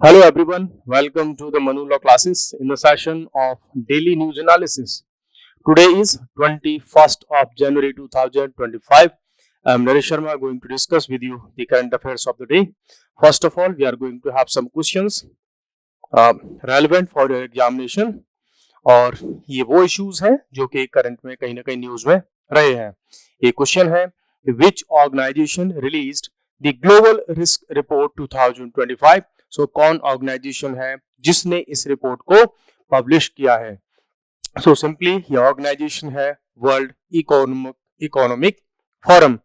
Hello everyone, welcome to the Manu Law classes in the session of daily news analysis. Today is 21st of January 2025. I am Naresh Sharma going to discuss with you the current affairs of the day. First of all, we are going to have some questions relevant for your examination और ये वो issues हैं जो कि current में कहीं ना कहीं न्यूज में रहे हैं. ये क्वेश्चन है which organisation released the global risk report 2025. So कौन ऑर्गेनाइजेशन है जिसने इस रिपोर्ट को पब्लिश किया है? सो सिंपली ये ऑर्गेनाइजेशन है वर्ल्ड इकोनॉमिक फोरम.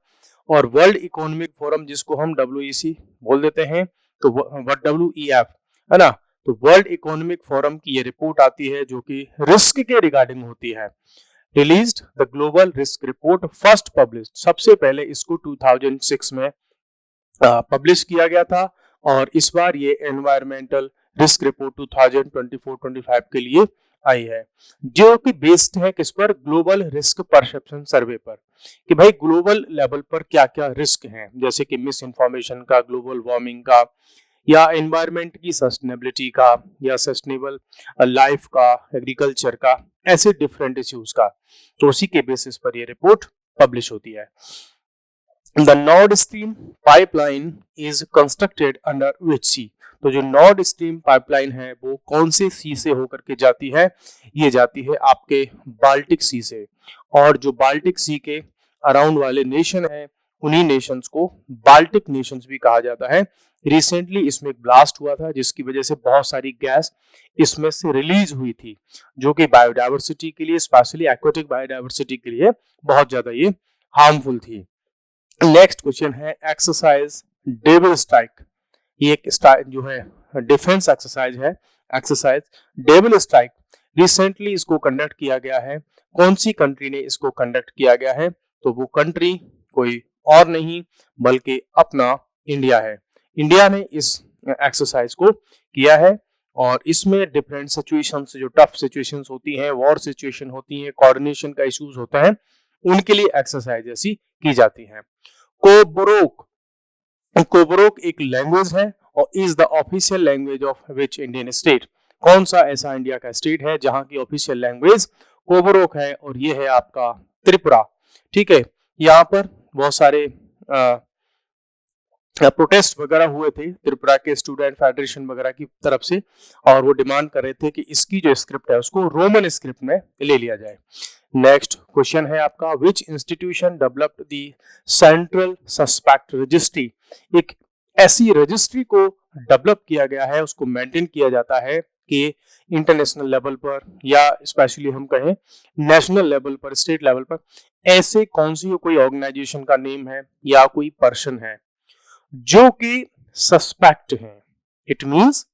और वर्ल्ड इकोनॉमिक फोरम जिसको हम WEC बोल देते हैं, तो WEF है ना. तो वर्ल्ड इकोनॉमिक फोरम की ये रिपोर्ट आती है जो कि रिस्क के रिगार्डिंग होती है. Released the global risk report first publish, सबसे पहले इसको 2006 में पब्लिश किया गया था और इस बार ये एनवायरमेंटल रिस्क रिपोर्ट 2024-25 के लिए आई है, जो कि बेस्ड है किस पर? ग्लोबल रिस्क परसेप्शन सर्वे पर, कि भाई ग्लोबल लेवल पर क्या क्या रिस्क हैं, जैसे कि मिस इन्फॉर्मेशन का, ग्लोबल वार्मिंग का, या एनवायरमेंट की सस्टेनेबिलिटी का, या सस्टेनेबल लाइफ का, एग्रीकल्चर का, ऐसे डिफरेंट इश्यूज का. तो उसी के बेसिस पर ये रिपोर्ट पब्लिश होती है. The Nord Stream pipeline is constructed under which sea? तो जो नॉर्ड स्ट्रीम पाइपलाइन है वो कौन से सी से होकर के जाती है? ये जाती है आपके बाल्टिक सी से. और जो बाल्टिक सी के अराउंड वाले नेशन हैं उन्हीं नेशंस को बाल्टिक नेशंस भी कहा जाता है. रिसेंटली इसमें एक ब्लास्ट हुआ था जिसकी वजह से बहुत सारी गैस इसमें से रिलीज हुई थी, जो कि बायोडाइवर्सिटी के लिए, स्पेशली एक्वेटिक बायोडाइवर्सिटी के लिए बहुत ज्यादा ये हार्मफुल थी. नेक्स्ट क्वेश्चन है एक्सरसाइज डेविल स्ट्राइक. ये एक जो है डिफेंस एक्सरसाइज है, एक्सरसाइज डेविल स्ट्राइक. रिसेंटली इसको कंडक्ट किया गया है. कौन सी कंट्री ने इसको कंडक्ट किया गया है? तो वो कंट्री कोई और नहीं बल्कि अपना इंडिया है. इंडिया ने इस एक्सरसाइज को किया है और इसमें डिफरेंट सिचुएशंस, जो टफ सिचुएशंस होती हैं, वॉर सिचुएशन होती हैं, कोऑर्डिनेशन का इश्यूज होता है, उनके लिए एक्सरसाइज ऐसी की जाती है. कोबरोक एक लैंग्वेज है और is the official language of which Indian state? कौन सा ऐसा इंडिया का स्टेट है जहां की ऑफिशियल लैंग्वेज कोबरोक है? और ये है आपका त्रिपुरा. ठीक है, यहाँ पर बहुत सारे प्रोटेस्ट वगैरह हुए थे त्रिपुरा के स्टूडेंट फेडरेशन वगैरह की तरफ से, और वो डिमांड कर रहे थे कि इसकी जो स्क्रिप्ट है उसको रोमन स्क्रिप्ट में ले लिया जाए. नेक्स्ट क्वेश्चन है आपका विच institution developed the central suspect registry? एक ऐसी रजिस्ट्री को डेवलप किया गया है, उसको मेंटेन किया जाता है कि इंटरनेशनल लेवल पर या स्पेशली हम कहें नेशनल लेवल पर, स्टेट लेवल पर, ऐसे कौन सी कोई ऑर्गेनाइजेशन का नेम है या कोई पर्सन है जो कि सस्पेक्ट है. इट मींस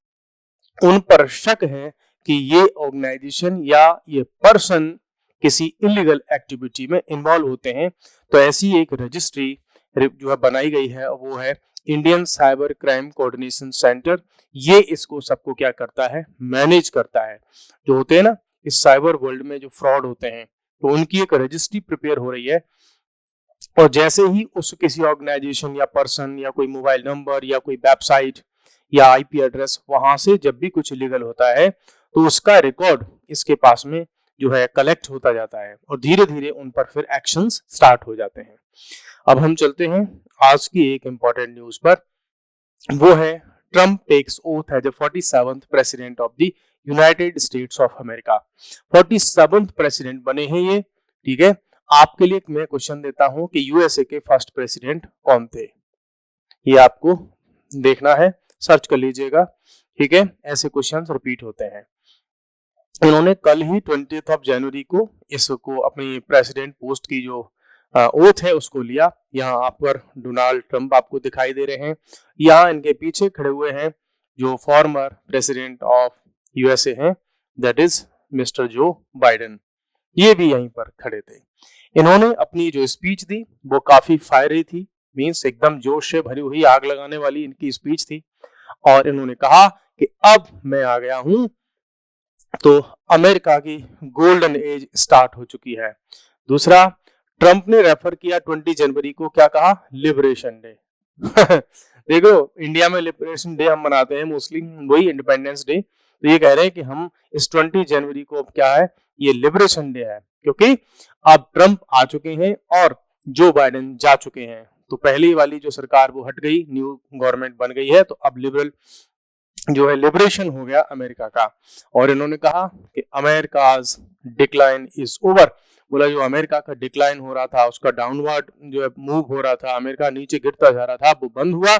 उन पर शक है कि ये ऑर्गेनाइजेशन या ये पर्सन किसी इलीगल एक्टिविटी में इन्वॉल्व होते हैं. तो ऐसी एक रजिस्ट्री जो है बनाई गई है, वो है Indian cyber crime coordination centre. ये इसको सबको क्या करता है? मैनेज करता है. जो होते हैं ना इस साइबर वर्ल्ड में जो फ्रॉड होते हैं, तो उनकी एक रजिस्ट्री प्रिपेयर हो रही है. और जैसे ही उस किसी ऑर्गेनाइजेशन या पर्सन या कोई मोबाइल नंबर या कोई वेबसाइट या IP एड्रेस, वहां से जब भी कुछ इलीगल होता है तो उसका रिकॉर्ड इसके पास में जो है कलेक्ट होता जाता है और धीरे धीरे उन पर फिर एक्शंस स्टार्ट हो जाते हैं. अब हम चलते हैं आज की एक इंपॉर्टेंट न्यूज पर. वो है Trump takes oath as 47th president of the United States of America. 47th president बने हैं ये. ठीक है, आपके लिए मैं क्वेश्चन देता हूं कि USA के फर्स्ट प्रेसिडेंट कौन थे? ये आपको देखना है, सर्च कर लीजिएगा. ठीक है, ऐसे क्वेश्चंस रिपीट होते हैं. उन्होंने कल ही 20th जनवरी को इसको अपनी प्रेसिडेंट पोस्ट की जो ओथ है उसको लिया. यहाँ आप पर डोनाल्ड ट्रंप आपको दिखाई दे रहे हैं. यहाँ इनके पीछे खड़े हुए हैं जो फॉर्मर प्रेसिडेंट ऑफ USA हैं, that is mister Joe Biden. ये भी यहीं पर खड़े थे. इन्होंने अपनी जो स्पीच दी वो काफी फायरी थी, मीन्स एकदम जोश से भरी हुई, आग लगाने वाली इनकी स्पीच थी. और इन्होंने कहा कि अब मैं आ गया हूं तो अमेरिका की गोल्डन एज स्टार्ट हो चुकी है. दूसरा, ट्रंप ने रेफर किया 20 जनवरी को, क्या कहा? Liberation day. देखो, इंडिया में लिबरेशन डे हम मनाते हैं मोस्टली, वही इंडिपेंडेंस डे। तो ये कह रहे हैं कि हम इस 20 जनवरी को अब क्या है, ये लिबरेशन डे है, क्योंकि अब ट्रंप आ चुके हैं और जो बाइडेन जा चुके हैं। तो पहली वाली जो सरकार वो हट गई, न्यू गवर्नमेंट बन गई है, तो अब लिबरल जो है लिबरेशन हो गया अमेरिका का। और इन्होंने कहा कि अमेरिकाज डिक्लाइन इज ओवर। बोला जो अमेरिका का डिक्लाइन हो रहा था, उसका डाउनवर्ड जो है मूव हो रहा था, अमेरिका नीचे गिरता जा रहा था, वो बंद हुआ।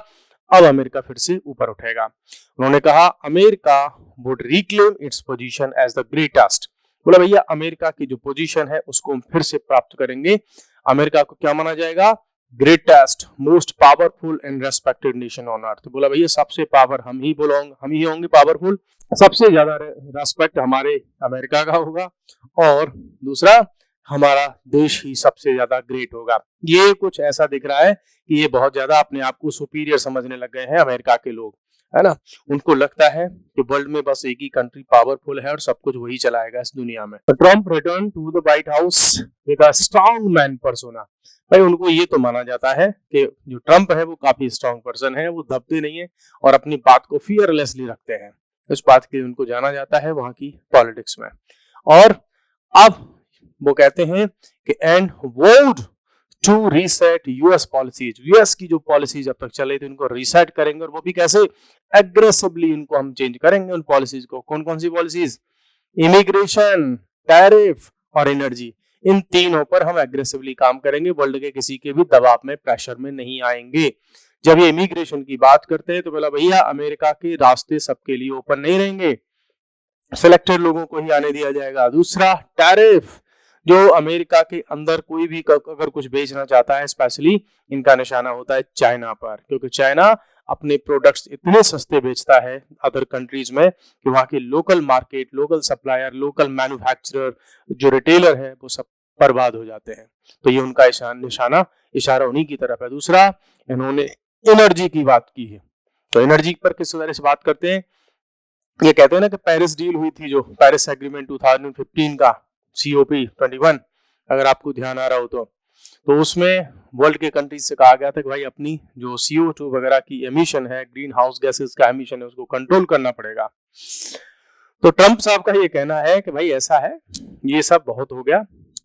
अब अमेरिका फिर से ऊपर उठेगा। उन्होंने कहा America would reclaim its position as the greatest. बोला भैया अमेरिका की जो पोजीशन है उसको हम फिर से प्राप्त करेंगे। अमेरिका को क्या माना जाएगा, greatest, most powerful and respected nation on earth. बोला भैया सबसे पावर हम ही होंगे पावरफुल, सबसे ज्यादा रेस्पेक्ट हमारे अमेरिका का होगा, और दूसरा हमारा देश ही सबसे ज्यादा ग्रेट होगा। ये कुछ ऐसा दिख रहा है कि ये बहुत ज्यादा अपने आप को सुपीरियर समझने लग गए हैं अमेरिका के लोग, है ना। उनको लगता है कि वर्ल्ड में बस एक ही कंट्री पावरफुल है और सब कुछ वही चलाएगा इस दुनिया में। Trump return to the White House with a strong man persona. भाई उनको ये तो माना जाता है कि जो ट्रम्प है वो काफी स्ट्रॉन्ग पर्सन है, वो दबते नहीं है और अपनी बात को फियरलेसली रखते हैं। इस बात के लिए उनको जाना जाता है वहां की पॉलिटिक्स में। और अब वो कहते हैं कि and vowed to reset US policies. US की जो पॉलिसीज अब तक चले थे उनको रीसेट करेंगे, और वो भी कैसे, एग्रेसिवली इनको हम चेंज करेंगे उन पॉलिसीज को। कौन कौन सी पॉलिसीज, इमिग्रेशन, टैरिफ और एनर्जी, इन तीनों पर हम एग्रेसिवली काम करेंगे, वर्ल्ड के किसी के भी दबाव में, प्रेशर में नहीं आएंगे। जब ये इमिग्रेशन की बात करते हैं तो बोला भैया अमेरिका के रास्ते सबके लिए ओपन नहीं रहेंगे, सिलेक्टेड लोगों को ही आने दिया जाएगा। दूसरा टैरिफ, जो अमेरिका के अंदर कोई भी अगर कुछ बेचना चाहता है, स्पेशली इनका निशाना होता है चाइना पर, क्योंकि चाइना अपने प्रोडक्ट्स इतने सस्ते बेचता है अदर कंट्रीज में कि वहाँ के local market, local supplier, local manufacturer, जो रिटेलर है वो सब बर्बाद हो जाते हैं। तो ये उनका निशाना, इशारा उन्हीं की तरफ है। दूसरा इन्होंने एनर्जी की बात की है। तो एनर्जी पर किस तरह से बात करते हैं, ये कहते हैं ना कि पेरिस डील हुई थी, जो पेरिस एग्रीमेंट 2015 का, COP21, अगर आपको ध्यान आ रहा हो तो उसमें वर्ल्ड के कंट्रीज से कहा गया था कि भाई अपनी जो CO2 वगैरह की एमिशन है, ग्रीन हाउस गैसेस का एमिशन है, उसको कंट्रोल करना पड़ेगा। तो ट्रंप साहब का ये कहना है कि भाई ऐसा है, ये सब बहुत हो गया,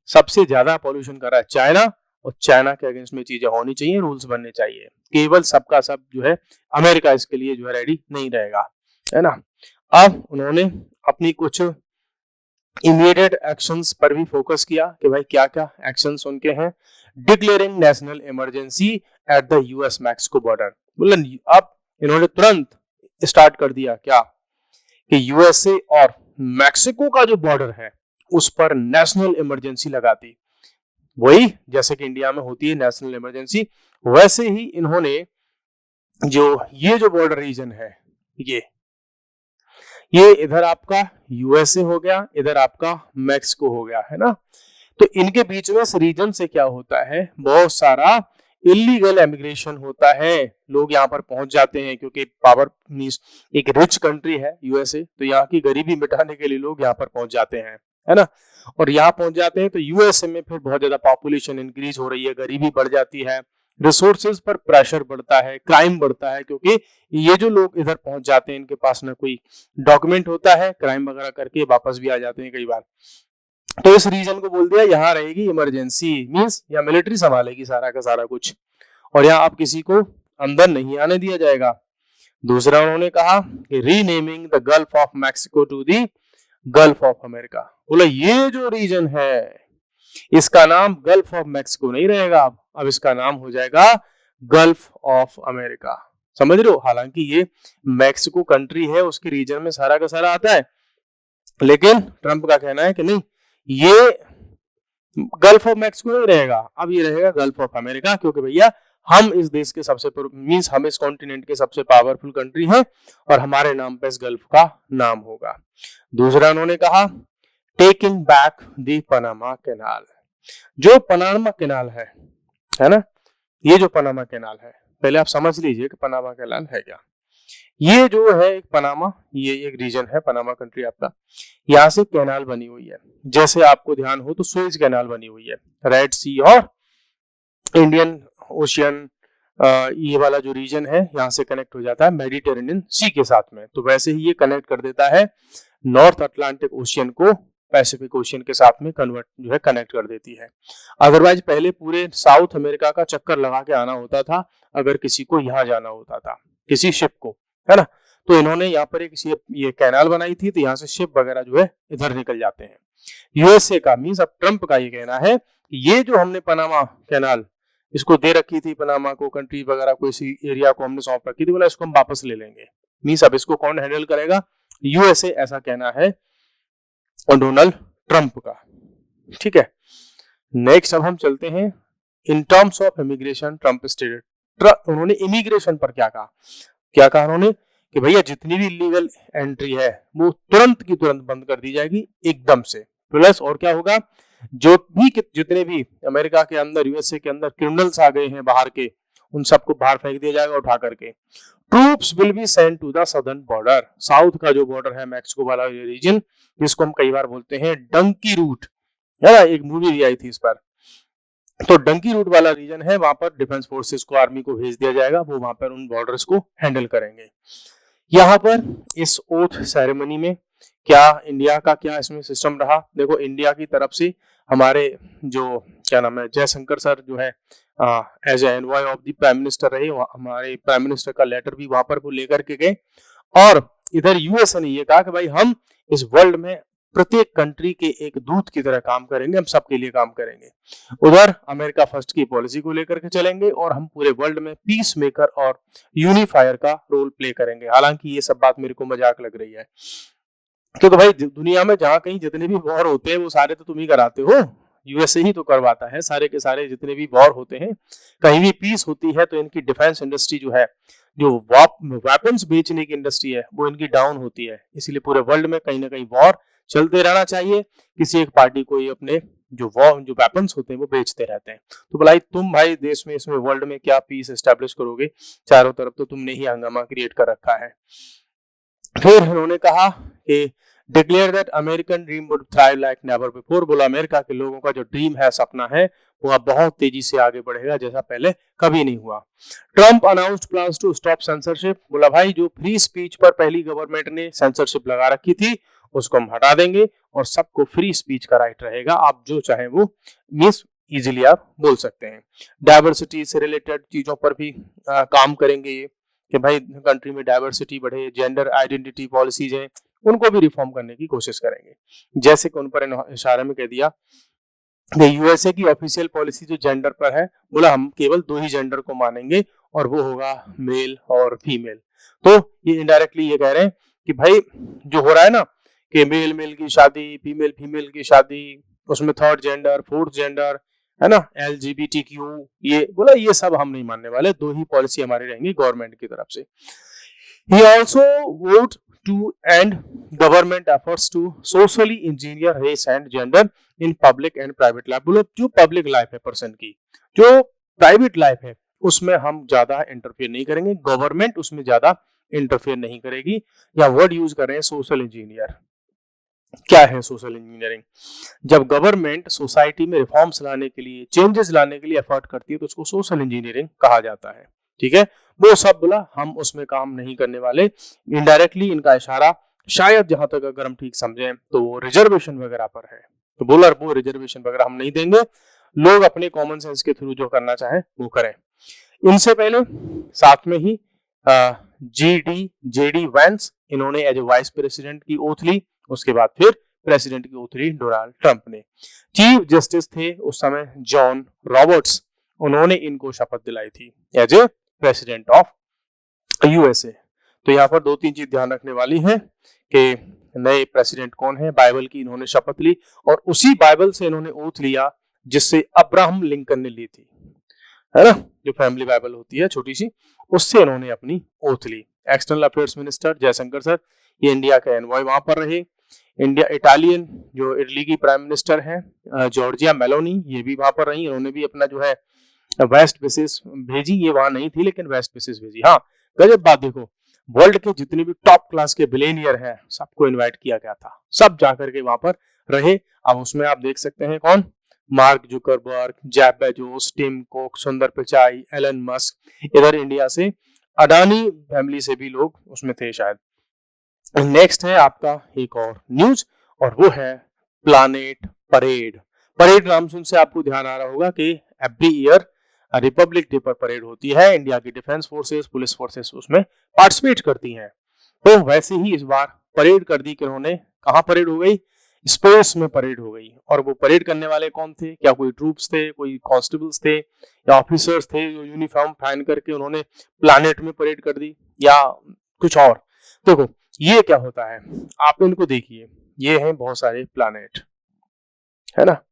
सबसे ज्यादा पॉल्यूशन कर रहा है चाइना, और चाइना के अगेंस्ट में चीजें होनी चाहिए, रूल्स बनने चाहिए। केवल सबका सब जो है अमेरिका इसके लिए जो है रेडी नहीं रहेगा, है ना। अब उन्होंने अपनी कुछ इमीडिएट एक्शंस पर भी फोकस किया कि भाई क्या क्या एक्शंस उनके हैं। Declaring national emergency at the US Mexico border. बोले अब इन्होंने तुरंत स्टार्ट कर दिया क्या कि यूएसए और मैक्सिको का जो बॉर्डर है उस पर नेशनल इमरजेंसी लगा दी। वही जैसे कि इंडिया में होती है नेशनल इमरजेंसी, वैसे ही इन्होंने ये जो बॉर्डर रीजन है, ये इधर आपका यूएसए हो गया, इधर आपका मैक्सिको हो गया, है ना। तो इनके बीच में इस रीजन से क्या होता है, बहुत सारा इलीगल इमिग्रेशन होता है। लोग यहाँ पर पहुंच जाते हैं क्योंकि पावर मींस एक रिच कंट्री है यूएसए, तो यहाँ की गरीबी मिटाने के लिए लोग यहाँ पर पहुंच जाते हैं, है ना। और यहाँ पहुंच जाते हैं तो यूएसए में फिर बहुत ज्यादा पॉपुलेशन इंक्रीज हो रही है, गरीबी बढ़ जाती है, रिसोर्सेज पर प्रेशर बढ़ता है, क्राइम बढ़ता है, क्योंकि ये जो लोग इधर पहुंच जाते हैं इनके पास ना कोई डॉक्यूमेंट होता है, क्राइम वगैरह करके वापस भी आ जाते हैं कई बार। तो इस रीजन को बोल दिया यहाँ रहेगी इमरजेंसी, मींस या मिलिट्री संभालेगी सारा का सारा कुछ, और यहाँ आप किसी को अंदर नहीं आने दिया जाएगा। दूसरा उन्होंने कहा कि renaming the Gulf of Mexico to the Gulf of America. बोला ये जो रीजन है इसका नाम गल्फ ऑफ मैक्सिको नहीं रहेगा, अब इसका नाम हो जाएगा गल्फ ऑफ अमेरिका। समझ रहे हो, हालांकि ये मैक्सिको कंट्री है, उसके रीजन में सारा का सारा आता है, लेकिन ट्रंप का कहना है कि नहीं, ये गल्फ ऑफ मैक्सिको नहीं रहेगा, अब ये रहेगा गल्फ ऑफ अमेरिका, क्योंकि भैया हम इस देश के सबसे मींस हम इस कॉन्टिनेंट के सबसे पावरफुल कंट्री हैं और हमारे नाम पे इस गल्फ का नाम होगा। दूसरा उन्होंने कहा taking back the Panama canal. जो पनामा कैनाल है ना, ये जो पनामा कैनाल है, पहले आप समझ लीजिए कि पनामा कैनाल है क्या। ये जो है एक पनामा, ये एक रीजन है पनामा कंट्री आपका, यहाँ से कैनाल बनी हुई है। जैसे आपको ध्यान हो तो सुएज कैनाल बनी हुई है, रेड सी और इंडियन ओशियन ये वाला जो रीजन है यहाँ से कनेक्ट हो जाता है मेडिटेरेनियन सी के साथ में, तो वैसे ही ये कनेक्ट कर देता है नॉर्थ अटलांटिक ओशियन को पैसिफिक ओशियन के साथ में कन्वर्ट जो है कनेक्ट कर देती है। अदरवाइज पहले पूरे साउथ अमेरिका का चक्कर लगा के आना होता था अगर किसी को यहाँ जाना होता था, किसी शिप को, है ना। तो इन्होंने यहाँ पर एक ये कैनाल बनाई थी, तो यहाँ से शिप वगैरह जो है इधर निकल जाते हैं। यूएसए का मीन्स अब ट्रंप का ये कहना है ये जो हमने पनामा कैनाल इसको दे रखी थी, पनामा को कंट्री वगैरह को इसी एरिया को हमने सौंप रखी थी, बोला इसको हम वापस ले लेंगे। मीन्स अब इसको कौन हैंडल करेगा, यूएसए, ऐसा कहना है डोनाल्ड ट्रंप का। ठीक है, नेक्स्ट अब हम चलते हैं in terms of immigration. Trump stated, उन्होंने इमिग्रेशन पर क्या कहा उन्होंने कि भैया जितनी भी इलीगल एंट्री है वो तुरंत की तुरंत बंद कर दी जाएगी एकदम से। प्लस और क्या होगा, जितने भी अमेरिका के अंदर, यूएसए के अंदर क्रिमिनल्स आ गए हैं बाहर के, उन सबको बाहर फेंक दिया जाएगा उठा करके। Troops will be sent to the southern border, south का जो बॉर्डर है मैक्सिको वाला रीजन, जिसको हम कई बार बोलते हैं डंकी रूट, है ना, एक मूवी भी आई थी इस पर। तो डंकी रूट वाला रीजन है, वहां पर डिफेंस फोर्सेस को, आर्मी को भेज दिया जाएगा, वो वहां पर उन बॉर्डर्स को हैंडल करेंगे। यहाँ पर इस ओथ सेरेमनी में क्या इंडिया का क्या इसमें सिस्टम रहा, देखो इंडिया की तरफ से हमारे जो क्या नाम है जयशंकर सर जो है as envoy of the prime minister रहे, हमारे प्राइम मिनिस्टर का लेटर भी वहां पर वो लेकर के गए। और इधर यूएसए ने ये कहा कि भाई हम इस वर्ल्ड में प्रत्येक कंट्री के एक दूत की तरह काम करेंगे, हम सबके लिए काम करेंगे। उधर अमेरिका फर्स्ट की पॉलिसी को लेकर के चलेंगे और हम पूरे वर्ल्ड में पीस मेकर और यूनिफायर का रोल प्ले करेंगे। हालांकि ये सब बात मेरे को मजाक लग रही है, क्योंकि भाई दुनिया में जहां कहीं जितने भी वॉर होते हैं वो सारे तो तुम ही कराते हो, यूएसए ही तो करवाता है सारे के सारे जितने भी वॉर होते हैं। कहीं भी पीस होती है तो इनकी डिफेंस इंडस्ट्री जो है, जो वेपन्स बेचने की इंडस्ट्री है, वो इनकी डाउन होती है। इसीलिए पूरे वर्ल्ड में कहीं ना कहीं वॉर चलते रहना चाहिए, किसी एक पार्टी को ये अपने जो वेपन्स होते हैं वो बेचते रहते हैं। तो भलाई तुम भाई देश में, इसमें वर्ल्ड में क्या पीस एस्टेब्लिश करोगे, चारों तरफ तो तुमने ही हंगामा क्रिएट कर रखा है। फिर उन्होंने कहा कि declare that American dream would thrive like never before, बोला अमेरिका के लोगों का जो ड्रीम है, सपना है, वो अब बहुत तेजी से आगे बढ़ेगा जैसा पहले कभी नहीं हुआ। Trump announced plans to stop censorship, बोला भाई जो फ्री स्पीच पर पहली गवर्नमेंट ने सेंसरशिप लगा रखी थी उसको हम हटा देंगे और सबको फ्री स्पीच का राइट रहेगा, आप जो चाहे वो मीन्स इजिली आप बोल सकते हैं। डाइवर्सिटी से रिलेटेड चीजों पर भी काम करेंगे ये कि भाई कंट्री में डाइवर्सिटी बढ़े, जेंडर आइडेंटिटी पॉलिसीज हैं उनको भी रिफॉर्म करने की कोशिश करेंगे। जैसे कि उन पर इशारे में कह दिया यूएसए की ऑफिशियल पॉलिसी जो जेंडर पर है, बोला हम केवल 2 ही जेंडर को मानेंगे और वो होगा मेल और फीमेल। तो ये इनडायरेक्टली ये कह रहे हैं कि भाई जो हो रहा है ना कि मेल मेल की शादी, फीमेल फीमेल की शादी, उसमें थर्ड जेंडर, फोर्थ जेंडर, है ना, LGBTQ, ये बोला ये सब हम नहीं मानने वाले, 2 ही पॉलिसी हमारी रहेंगी गवर्नमेंट की तरफ से। He also vowed to end government efforts to socially engineer race and gender in public and private life, बोलो जो पब्लिक लाइफ है पर्सन की, जो प्राइवेट लाइफ है उसमें हम ज्यादा इंटरफेयर नहीं करेंगे, गवर्नमेंट उसमें ज्यादा इंटरफेयर नहीं करेगी। या वर्ड यूज कर रहे हैं सोशल इंजीनियर। क्या है सोशल इंजीनियरिंग, जब गवर्नमेंट सोसाइटी में रिफॉर्म्स लाने के लिए, चेंजेस लाने के लिए एफर्ट करती है तो उसको सोशल इंजीनियरिंग कहा जाता है। ठीक है, वो सब बोला हम उसमें काम नहीं करने वाले। इनडायरेक्टली इनका इशारा शायद जहां तक अगर हम ठीक समझें तो वो रिजर्वेशन वगैरह पर है, तो बोला वो रिजर्वेशन वगैरह हम नहीं देंगे, लोग अपने कॉमन सेंस के थ्रू जो करना चाहे वो करें। इनसे पहले साथ में ही JD वैंस, इन्होंने एज ए वाइस प्रेसिडेंट की ओथ ली, उसके बाद फिर प्रेसिडेंट की ओथ ली डोनाल्ड ट्रंप ने। चीफ जस्टिस थे उस समय जॉन रॉबर्ट्स, उन्होंने इनको शपथ दिलाई थी as a president of USA. तो यहाँ पर 2-3 चीज ध्यान रखने वाली है कि नए प्रेसिडेंट कौन है, बाइबल की इन्होंने शपथ ली और उसी बाइबल से इन्होंने ओथ लिया जिससे अब्राहम लिंकन ने ली थी, है ना, जो फैमिली बाइबल होती है छोटी सी, उससे इन्होंने अपनी ओथ ली। External affairs minister Jaishankar sir, ये इंडिया के एनवॉय वहां पर रहे। इंडिया इटालियन जो इटली की प्राइम मिनिस्टर है जॉर्जिया मेलोनी, ये भी वहां पर रही, इन्होंने भी अपना जो है वेस्ट बेसिस भेजी, ये वहां नहीं थी लेकिन वेस्ट बेसिस भेजी। हाँ, गजब बात देखो, वर्ल्ड के जितने भी टॉप क्लास के बिलियनियर हैं सबको इनवाइट किया गया था, सब जाकर के वहां पर रहे। अब उसमें आप देख सकते हैं कौन, Mark Zuckerberg, Jeff Bezos, Tim Cook, Sundar Pichai, Elon Musk, इधर इंडिया से अडानी फैमिली से भी लोग उसमें थे शायद। नेक्स्ट है आपका एक और न्यूज और वो है प्लैनेट परेड। परेड नाम सुन से आपको ध्यान आ रहा होगा कि एवरी ईयर रिपब्लिक डे पर परेड होती है, इंडिया की डिफेंस फोर्सेस, पुलिस फोर्सेस उसमें पार्टिसिपेट करती हैं। तो वैसे ही इस बार परेड कर दी कि उन्होंने, कहाँ परेड हो गई, स्पेस में परेड हो गई। और वो परेड करने वाले कौन थे, क्या कोई ट्रूप्स थे, कोई कॉन्स्टेबल्स थे या ऑफिसर्स थे जो यूनिफॉर्म पहन करके उन्होंने प्लैनेट में परेड कर दी या कुछ और। देखो ये क्या होता है, आप इनको देखिए, ये हैं बहुत सारे प्लैनेट, है ना।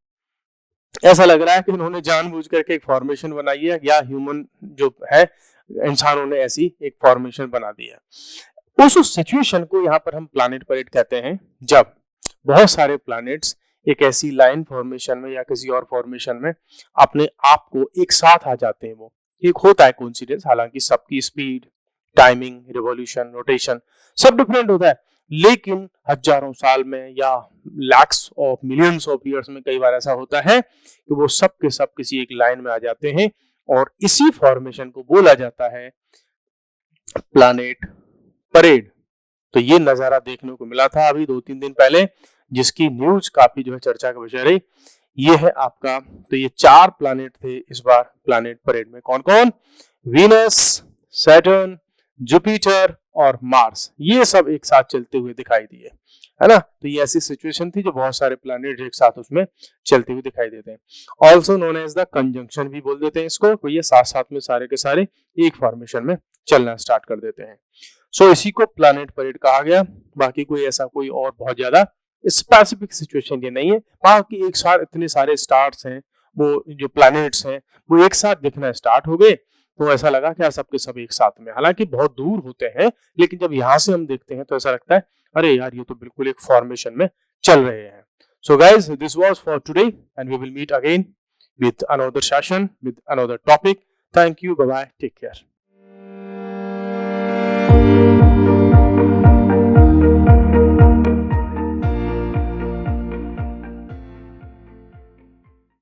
ऐसा लग रहा है कि उन्होंने जानबूझ करके एक फॉर्मेशन बनाई है या ह्यूमन जो है इंसानों ने ऐसी एक फॉर्मेशन बना दी है। उस सिचुएशन को यहाँ पर हम प्लैनेट परेड कहते हैं, जब बहुत सारे प्लैनेट्स एक ऐसी लाइन फॉर्मेशन में या किसी और फॉर्मेशन में अपने आप को एक साथ आ जाते हैं। वो एक होता है कोइंसिडेंस, हालांकि सबकी स्पीड, टाइमिंग, रिवॉल्यूशन, रोटेशन सब डिफरेंट होता है, लेकिन हजारों साल में या lakhs of millions of years में कई बार ऐसा होता है कि वो सब के सब किसी एक लाइन में आ जाते हैं और इसी फॉर्मेशन को बोला जाता है प्लैनेट परेड। तो ये नजारा देखने को मिला था अभी 2-3 दिन पहले, जिसकी न्यूज काफी जो है चर्चा का विषय रही। ये है आपका, तो ये 4 प्लैनेट थे इस बार प्लैनेट परेड में। कौन कौन, वीनस, सैटर्न, जुपिटर और मार्स, ये सब एक साथ चलते हुए दिखाई दिए, है ना। तो ये ऐसी सिचुएशन थी जो बहुत सारे प्लैनेट एक साथ उसमें चलते हुए दिखाई देते हैं। Also known as the conjunction भी बोल देते हैं इसको, तो ये साथ साथ में सारे के सारे एक फॉर्मेशन में चलना स्टार्ट कर देते हैं। सो इसी को प्लैनेट परेड कहा गया। बाकी कोई ऐसा कोई और बहुत ज्यादा स्पेसिफिक सिचुएशन ये नहीं है। बाकी एक साथ इतने सारे स्टार्स हैं, वो जो प्लैनेट्स हैं वो एक साथ दिखना स्टार्ट हो गए, तो ऐसा लगा कि सब के सब एक साथ में, हालांकि बहुत दूर होते हैं, लेकिन जब यहाँ से हम देखते हैं तो ऐसा लगता है अरे यार ये तो बिल्कुल एक फॉर्मेशन में चल रहे हैं। So guys, this was for today and we will meet again with another session with another topic. Thank you. Bye bye. Take care.